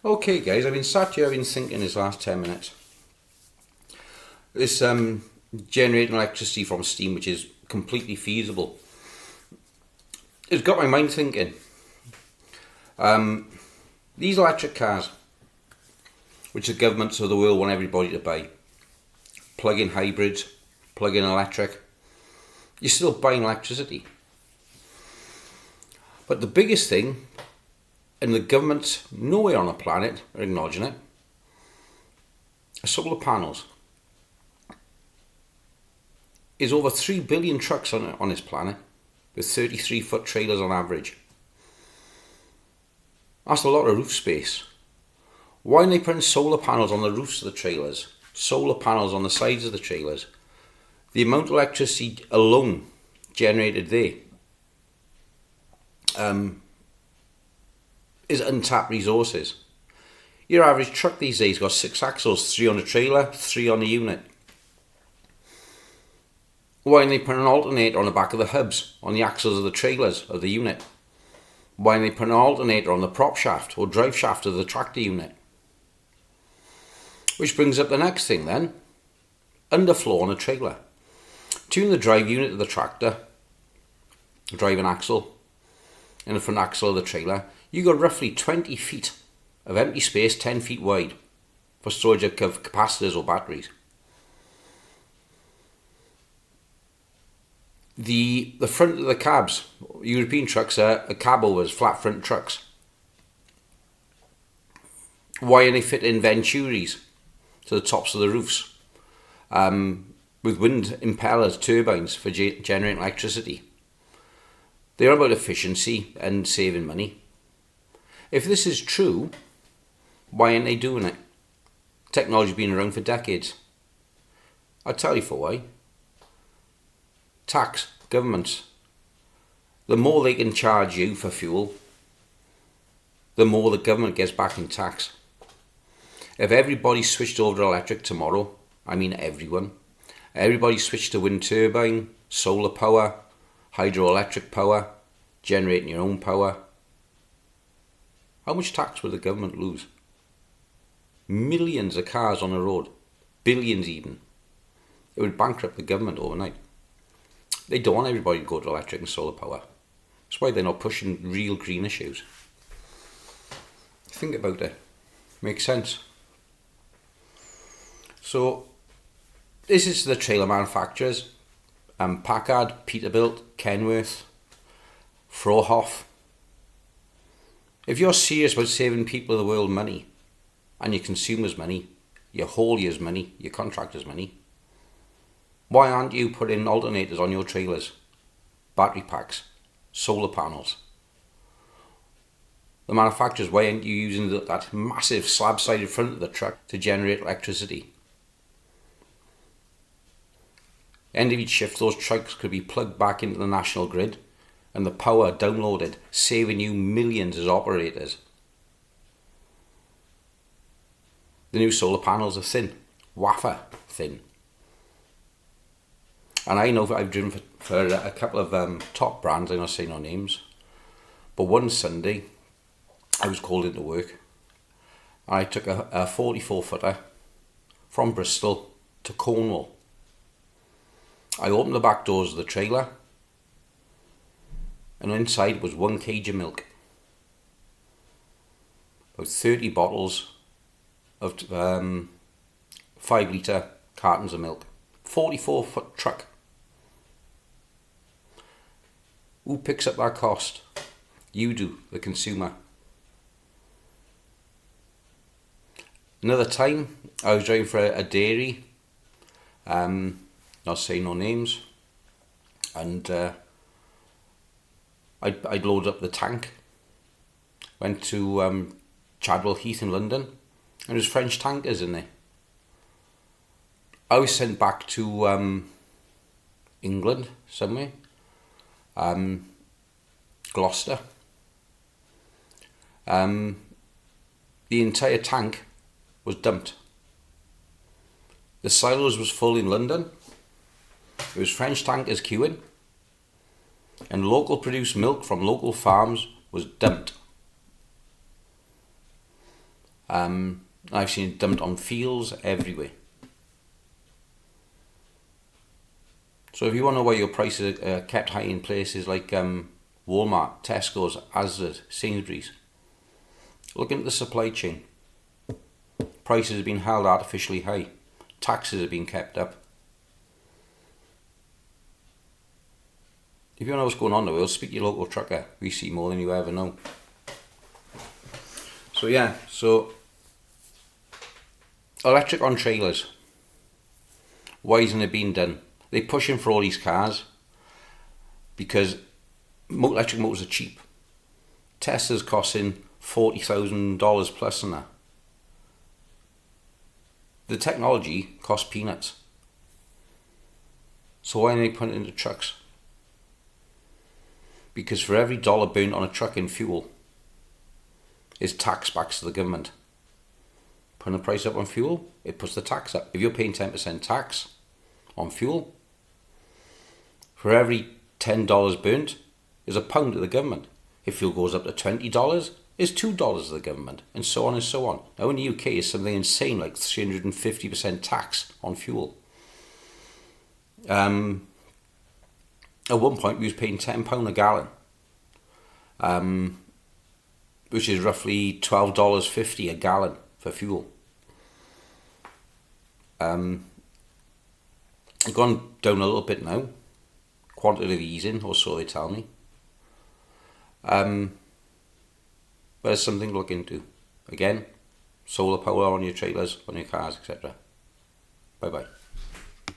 Okay guys, I've been sat here, I've been thinking this last 10 minutes. This generating electricity from steam, which is completely feasible, it's got my mind thinking. These electric cars, which the governments of the world want everybody to buy, plug-in hybrids, plug-in electric, you're still buying electricity. But the biggest thing, and the governments nowhere on the planet are acknowledging it, are solar panels. There's over 3 billion trucks on this planet with 33-foot trailers on average. That's a lot of roof space. Why aren't they putting solar panels on the roofs of the trailers? Solar panels on the sides of the trailers? The amount of electricity alone generated there is untapped resources. Your average truck these days got 6 axles, 3 on the trailer, 3 on the unit. Why aren't they putting an alternator on the back of the hubs, on the axles of the trailers of the unit? Why aren't they putting an alternator on the prop shaft or drive shaft of the tractor unit? Which brings up the next thing then, underfloor on a trailer. Tune the drive unit of the tractor, driving axle, and the front axle of the trailer. You got roughly 20 feet of empty space, 10 feet wide, for storage of capacitors or batteries. The front of the cabs, European trucks are cab overs, flat front trucks. Why are they fitting Venturis to the tops of the roofs with wind impellers, turbines for generating electricity? They're about efficiency and saving money. If this is true, why aren't they doing it? Technology's been around for decades. I'll tell you for why. Tax, governments. The more they can charge you for fuel, the more the government gets back in tax. If everybody switched over to electric tomorrow, I mean everybody switched to wind turbine, solar power, hydroelectric power, generating your own power, how much tax would the government lose? Millions of cars on the road, billions even. It would bankrupt the government overnight. They don't want everybody to go to electric and solar power. That's why they're not pushing real green issues. Think about it. Makes sense. So, this is the trailer manufacturers. Packard, Peterbilt, Kenworth, Frohoff. If you're serious about saving people of the world money, and your consumers' money, your hauliers' money, your contractors' money, why aren't you putting alternators on your trailers, battery packs, solar panels? The manufacturers, why aren't you using that massive slab-sided front of the truck to generate electricity? End of each shift, those trucks could be plugged back into the national grid and the power downloaded, saving you millions as operators. The new solar panels are thin, wafer thin. And I know I've driven for a couple of top brands, I'm not saying no names, but one Sunday I was called into work and I took a 44-footer from Bristol to Cornwall. I opened the back doors of the trailer and inside was 1 kg of milk, about 30 bottles of 5 litre cartons of milk. 44-foot truck. Who picks up that cost? You do, the consumer. Another time, I was driving for a dairy, not saying no names, and I'd loaded up the tank, went to Chadwell Heath in London, and there was French tankers in there. I was sent back to England somewhere, Gloucester. The entire tank was dumped. The silos was full in London. There was French tankers queuing, and local produced milk from local farms was dumped. I've seen it dumped on fields everywhere. So if you want to know why your prices are kept high in places like Walmart, Tesco's, Asda, Sainsbury's, look into the supply chain. Prices have been held artificially high. Taxes have been kept up. If you want to know what's going on in the world, speak to your local trucker. We see more than you ever know. So yeah, electric on trailers. Why isn't it being done? They're pushing for all these cars because electric motors are cheap. Tesla's costing $40,000 plus than that. The technology costs peanuts. So why are they putting it into trucks? Because for every dollar burnt on a truck in fuel is tax back to the government. Putting the price up on fuel, it puts the tax up. If you're paying 10% tax on fuel, for every $10 burnt is £1 to the government. If fuel goes up to $20, it's $2 to the government, and so on and so on. Now in the UK, it's something insane like 350% tax on fuel. At one point, we was paying £10 a gallon, which is roughly $12.50 a gallon for fuel. It's gone down a little bit now. Quantitative easing, or so they tell me. But it's something to look into. Again, solar power on your trailers, on your cars, etc. Bye bye.